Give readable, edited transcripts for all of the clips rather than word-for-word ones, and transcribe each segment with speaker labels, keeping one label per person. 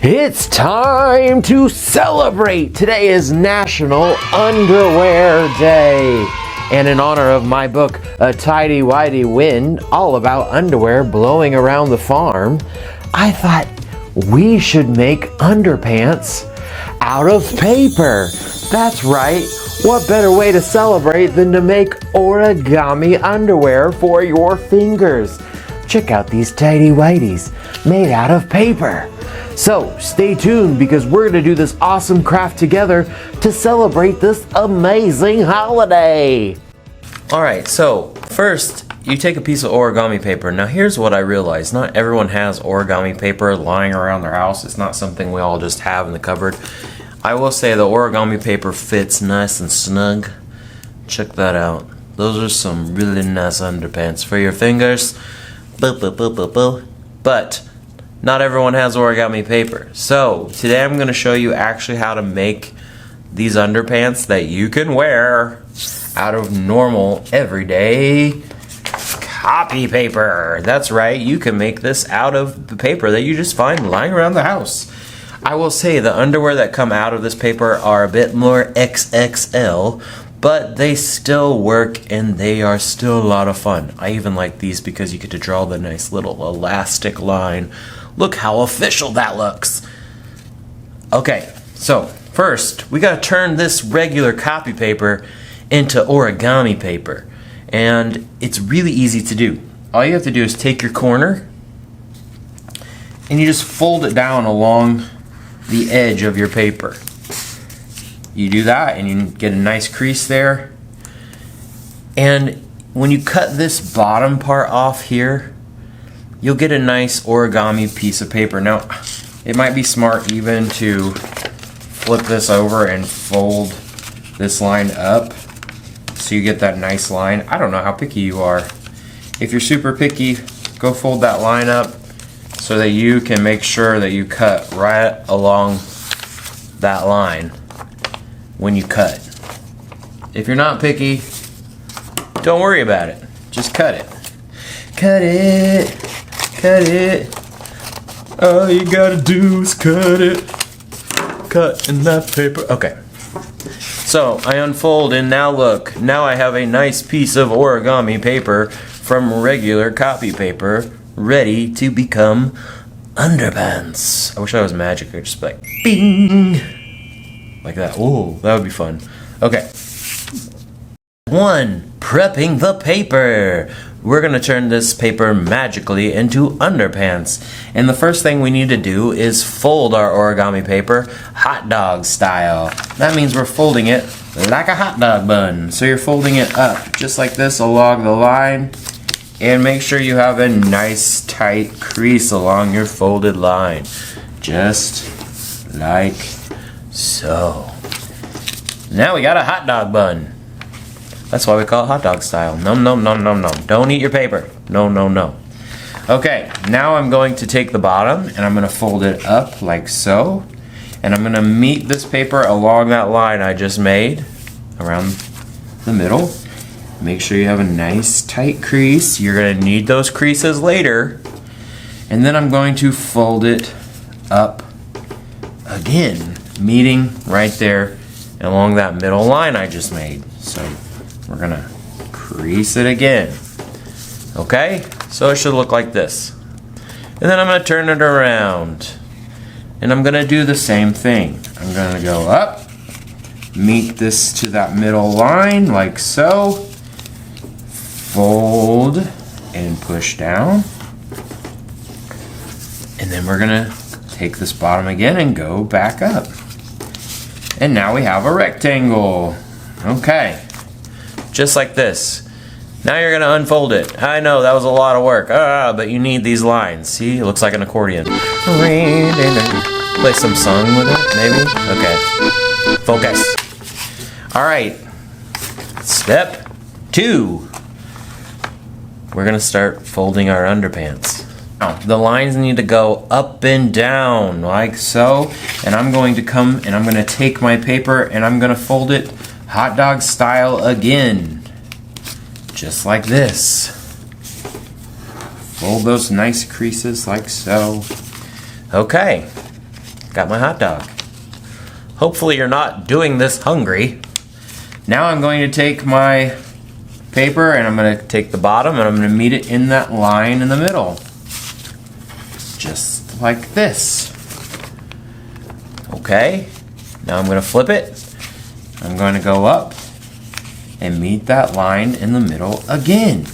Speaker 1: It's time to celebrate! Today is National Underwear Day. And in honor of my book, A Tidy Whitey Wind, all about underwear blowing around the farm, I thought we should make underpants out of paper. That's right. What better way to celebrate than to make origami underwear for your fingers? Check out these tidy whities made out of paper. So stay tuned because we're going to do this awesome craft together to celebrate this amazing holiday. Alright, so first you take a piece of origami paper. Now here's what I realized. Not everyone has origami paper lying around their house. It's not something we all just have in the cupboard. I will say the origami paper fits nice and snug. Check that out. Those are some really nice underpants for your fingers. But not everyone has origami paper. So today I'm going to show you actually how to make these underpants that you can wear out of normal everyday copy paper. That's right, you can make this out of the paper that you just find lying around the house. I will say the underwear that come out of this paper are a bit more XXL, but they still work and they are still a lot of fun. I even like these because you get to draw the nice little elastic line. Look how official that looks. Okay, so first we gotta turn this regular copy paper into origami paper, and it's really easy to do. All you have to do is take your corner and you just fold it down along the edge of your paper. You do that and you get a nice crease there, and when you cut this bottom part off here, you'll get a nice origami piece of paper. Now it might be smart even to flip this over and fold this line up so you get that nice line. I don't know how picky you are. If you're super picky, go fold that line up so that you can make sure that you cut right along that line when you cut. If you're not picky, don't worry about it. Just cut it. Cut it. Cut it. All you gotta do is cut it. Cut in that paper. Okay. So I unfold and now look. Now I have a nice piece of origami paper from regular copy paper ready to become underpants. I wish I was magic. I could just be like, bing! Like that. Oh, that would be fun. Okay. 1. Prepping the paper. We're going to turn this paper magically into underpants. And the first thing we need to do is fold our origami paper hot dog style. That means we're folding it like a hot dog bun. So you're folding it up just like this along the line. And make sure you have a nice tight crease along your folded line. Just like so. Now we got a hot dog bun. That's why we call it hot dog style. Nom nom nom nom nom. Don't eat your paper. No, no, no. Okay, now I'm going to take the bottom and I'm going to fold it up like so. And I'm going to meet this paper along that line I just made around the middle. Make sure you have a nice tight crease. You're going to need those creases later. And then I'm going to fold it up again, meeting right there along that middle line I just made. So we're going to crease it again. Okay? So it should look like this. And then I'm going to turn it around. And I'm going to do the same thing. I'm going to go up, meet this to that middle line like so. Fold and push down. And then we're going to take this bottom again and go back up. And now we have a rectangle. Okay. Just like this. Now you're going to unfold it. I know that was a lot of work, but you need these lines. See, it looks like an accordion. Play some song with it, maybe? Okay. Focus. Alright. Step 2. We're going to start folding our underpants. Now, the lines need to go up and down like so. And I'm going to come and I'm going to take my paper and I'm going to fold it hot dog style again. Just like this. Fold those nice creases like so. Okay. got my hot dog. Hopefully you're not doing this hungry. Now I'm going to take my paper and I'm going to take the bottom and I'm going to meet it in that line in the middle. Just like this. Okay, now I'm going to flip it. I'm going to go up and meet that line in the middle again.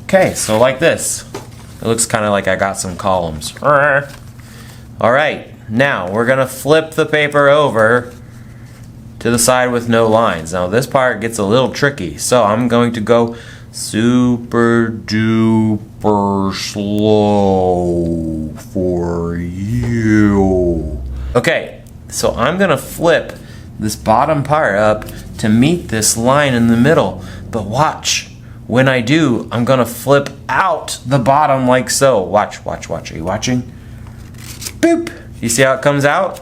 Speaker 1: Okay, so like this. It looks kind of like I got some columns. Alright, now we're going to flip the paper over to the side with no lines. Now this part gets a little tricky, so I'm going to go super duper slow for you. Okay, so I'm going to flip this bottom part up to meet this line in the middle, but watch. When I do, I'm gonna flip out the bottom like so. Watch, watch, watch. Are you watching? Boop! You see how it comes out?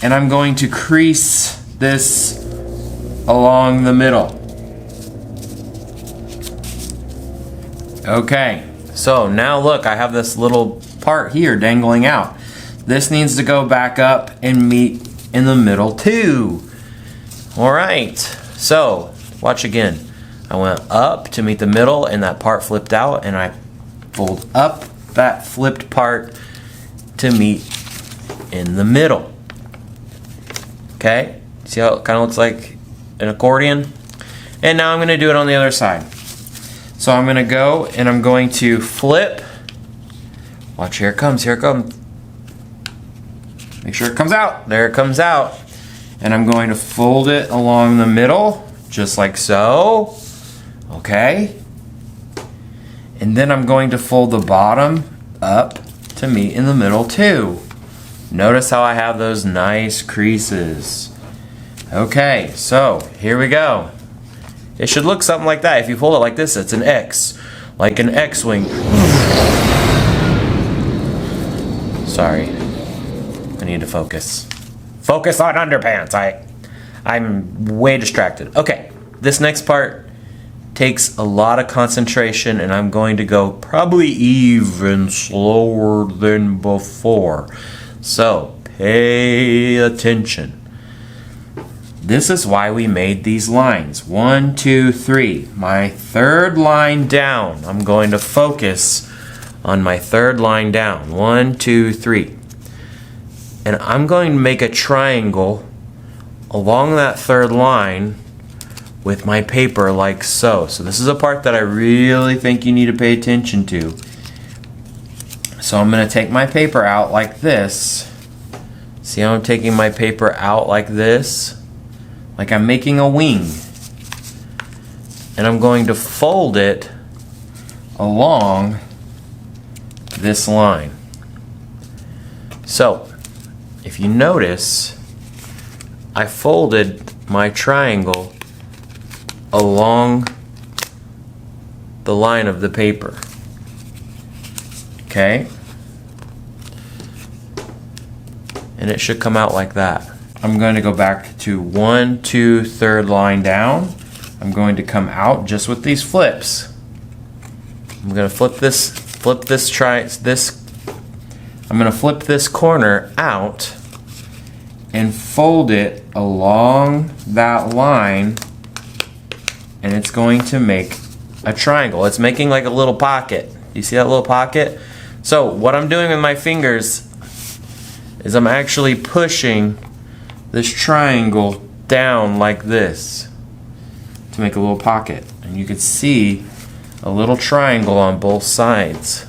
Speaker 1: And I'm going to crease this along the middle. Okay, so now look, I have this little part here dangling out. This needs to go back up and meet in the middle too. Alright, so watch again. I went up to meet the middle and that part flipped out, and I fold up that flipped part to meet in the middle. Okay, see how it kind of looks like an accordion? And now I'm going to do it on the other side. So I'm going to go and I'm going to flip. Watch, here it comes, here it comes. Make sure it comes out. There it comes out. And I'm going to fold it along the middle, just like so. Okay, and then I'm going to fold the bottom up to meet in the middle too. Notice how I have those nice creases. Okay, so here we go. It should look something like that. If you fold it like this, it's an X, like an X-wing. Sorry, I need to focus. Focus on underpants. I'm way distracted. Okay, this next part takes a lot of concentration, and I'm going to go probably even slower than before. So pay attention. This is why we made these lines. 1, 2, 3. My third line down. I'm going to focus on my third line down. 1, 2, 3. And I'm going to make a triangle along that third line with my paper like so. So this is a part that I really think you need to pay attention to. So I'm going to take my paper out like this. See how I'm taking my paper out like this? Like I'm making a wing. And I'm going to fold it along this line. So if you notice, I folded my triangle along the line of the paper. Okay? And it should come out like that. I'm going to go back to 1, 2, third line down. I'm going to come out just with these flips. I'm going to flip this I'm going to flip this corner out and fold it along that line, and it's going to make a triangle. It's making like a little pocket. You see that little pocket? So what I'm doing with my fingers is I'm actually pushing this triangle down like this to make a little pocket. And you can see a little triangle on both sides.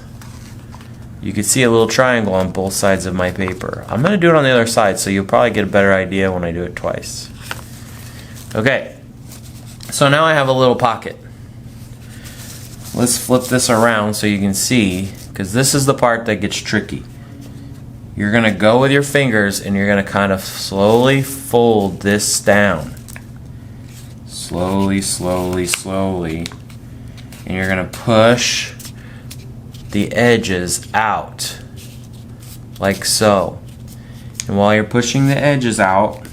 Speaker 1: You can see a little triangle on both sides of my paper. I'm going to do it on the other side, so you'll probably get a better idea when I do it twice. Okay, so now I have a little pocket. Let's flip this around so you can see, because this is the part that gets tricky. You're going to go with your fingers and you're going to kind of slowly fold this down. Slowly, slowly, slowly. And you're going to push the edges out like so. And while you're pushing the edges out,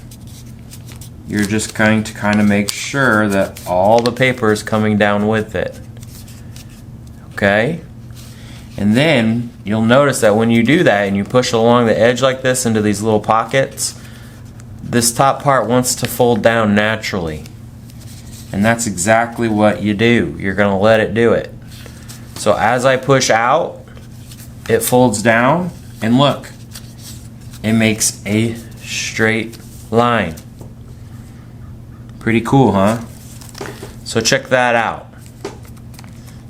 Speaker 1: you're just going to kind of make sure that all the paper is coming down with it. Okay? And then you'll notice that when you do that and you push along the edge like this into these little pockets, this top part wants to fold down naturally. And that's exactly what you do. You're going to let it do it. So as I push out, it folds down, and look, it makes a straight line. Pretty cool, huh? So check that out.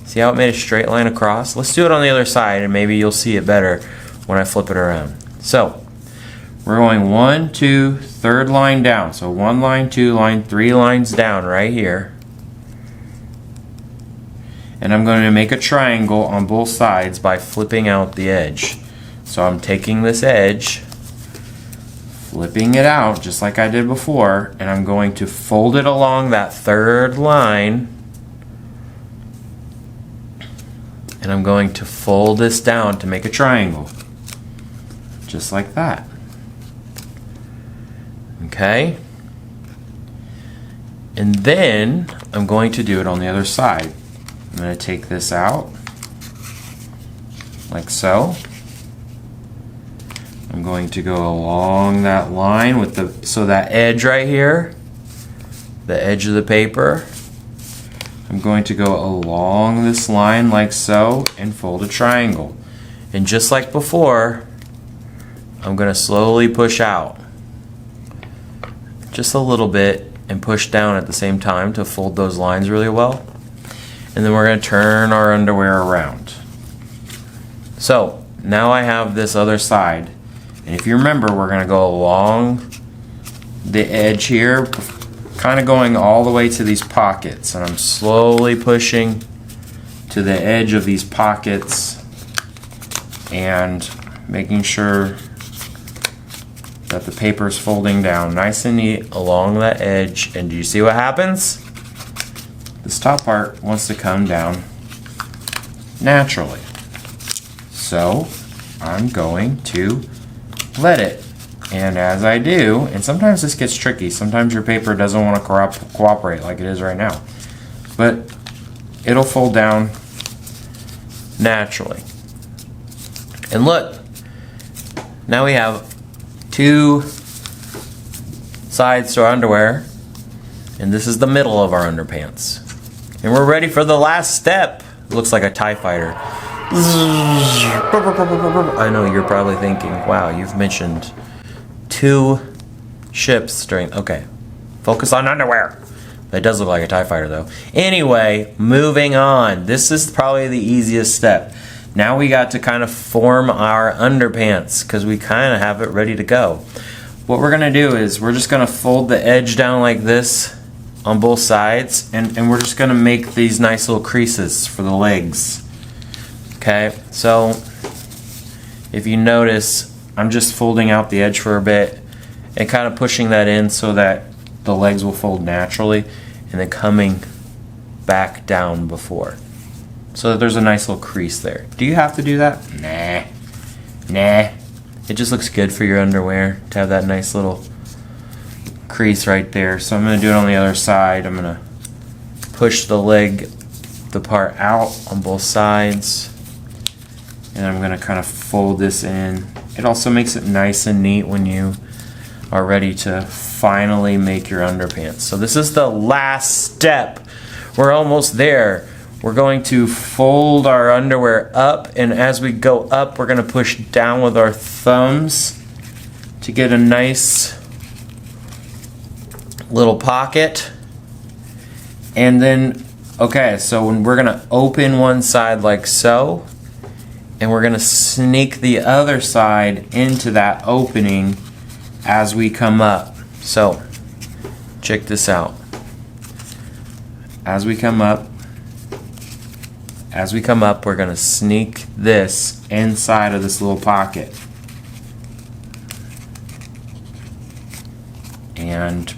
Speaker 1: See how it made a straight line across? Let's do it on the other side, and maybe you'll see it better when I flip it around. So we're going 1, 2, third line down. So 1 line, 2 line, 3 lines down right here. And I'm going to make a triangle on both sides by flipping out the edge. So I'm taking this edge, flipping it out just like I did before, and I'm going to fold it along that third line, and I'm going to fold this down to make a triangle. Just like that. Okay? And then I'm going to do it on the other side. I'm going to take this out, like so. I'm going to go along that line with so that edge right here, the edge of the paper. I'm going to go along this line like so and fold a triangle. And just like before, I'm going to slowly push out. Just a little bit and push down at the same time to fold those lines really well. And then we're going to turn our underwear around. So now I have this other side. And if you remember, we're going to go along the edge here, kind of going all the way to these pockets. And I'm slowly pushing to the edge of these pockets and making sure that the paper is folding down nice and neat along that edge. And do you see what happens? This top part wants to come down naturally. So I'm going to let it. And as I do, and sometimes this gets tricky, sometimes your paper doesn't want to cooperate like it is right now, but it'll fold down naturally. And look, now we have 2 sides to our underwear, and this is the middle of our underpants. And we're ready for the last step. It looks like a TIE fighter. I know you're probably thinking, wow, you've mentioned 2 ships during... Okay, focus on underwear. That does look like a TIE fighter though. Anyway, moving on. This is probably the easiest step. Now we got to kind of form our underpants because we kind of have it ready to go. What we're going to do is we're just going to fold the edge down like this on both sides, and we're just going to make these nice little creases for the legs. Okay, so if you notice, I'm just folding out the edge for a bit and kind of pushing that in so that the legs will fold naturally, and then coming back down before, so that there's a nice little crease there. Do you have to do that? Nah. It just looks good for your underwear to have that nice little crease right there. So I'm going to do it on the other side. I'm going to push the part out on both sides, and I'm going to kind of fold this in. It also makes it nice and neat when you are ready to finally make your underpants. So this is the last step. We're almost there. We're going to fold our underwear up, and as we go up, we're going to push down with our thumbs to get a nice little pocket. And then, okay, so when we're going to open one side like so, and we're going to sneak the other side into that opening as we come up. So check this out. As we come up, we're going to sneak this inside of this little pocket. And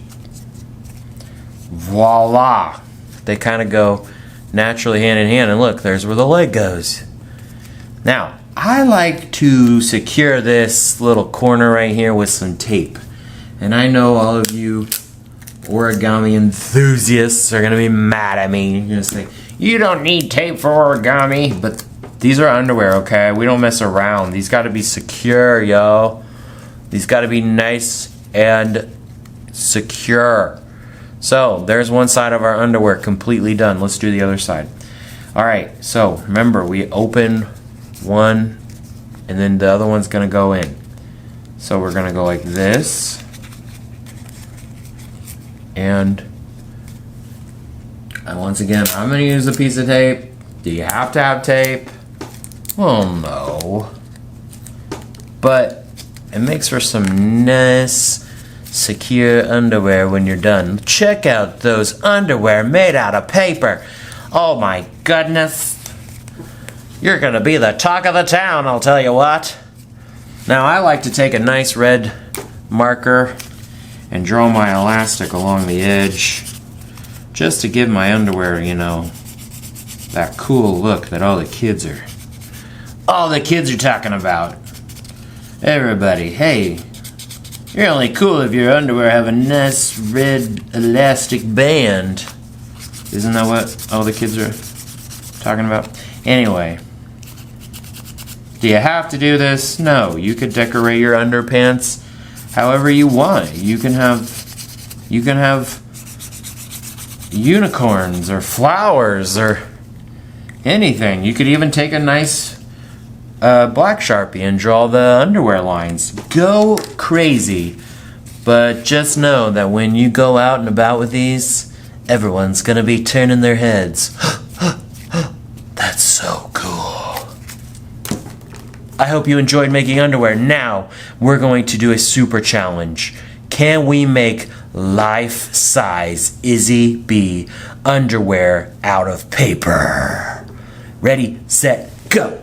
Speaker 1: voila! They kind of go naturally hand in hand. And look, there's where the leg goes. Now, I like to secure this little corner right here with some tape. And I know all of you origami enthusiasts are going to be mad at me. You're going to say, you don't need tape for origami. But These are underwear, okay? We don't mess around. These gotta be secure, yo. These gotta be nice and secure. So, there's one side of our underwear completely done. Let's do the other side. Alright, so remember, we open one and then the other one's gonna go in. So we're gonna go like this. And once again, I'm gonna use a piece of tape. Do you have to have tape? Well, no. But it makes for some nice, secure underwear when you're done. Check out those underwear made out of paper. Oh my goodness. You're gonna be the talk of the town, I'll tell you what. Now I like to take a nice red marker and draw my elastic along the edge just to give my underwear, you know, that cool look that all the kids are talking about. Everybody, hey, you're only cool if your underwear have a nice red elastic band. Isn't that what all the kids are talking about? Anyway, do you have to do this? No, you could decorate your underpants however you want. You can have unicorns or flowers or anything. You could even take a nice black Sharpie and draw the underwear lines. Go crazy. But just know that when you go out and about with these, everyone's gonna be turning their heads. That's so cool. I hope you enjoyed making underwear. Now, we're going to do a super challenge. Can we make life-size Izzy B underwear out of paper? Ready, set, go!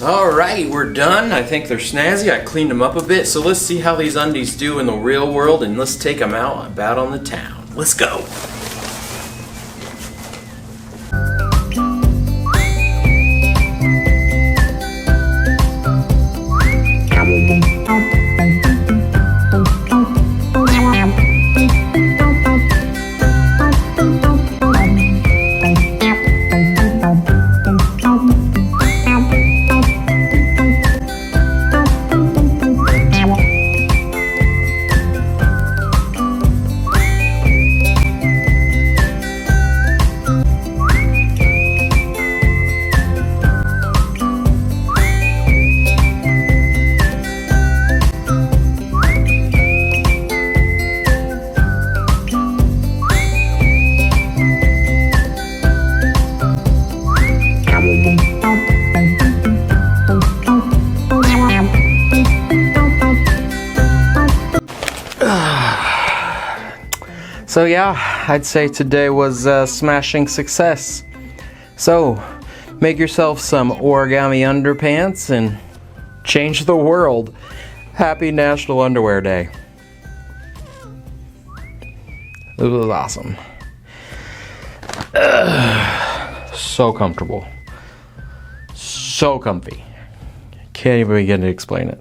Speaker 1: Alright, we're done. I think they're snazzy. I cleaned them up a bit. So let's see how these undies do in the real world and let's take them out about on the town. Let's go. So yeah, I'd say today was a smashing success. So make yourself some origami underpants and change the world. Happy National Underwear Day. It was awesome. So comfortable. So comfy. Can't even begin to explain it.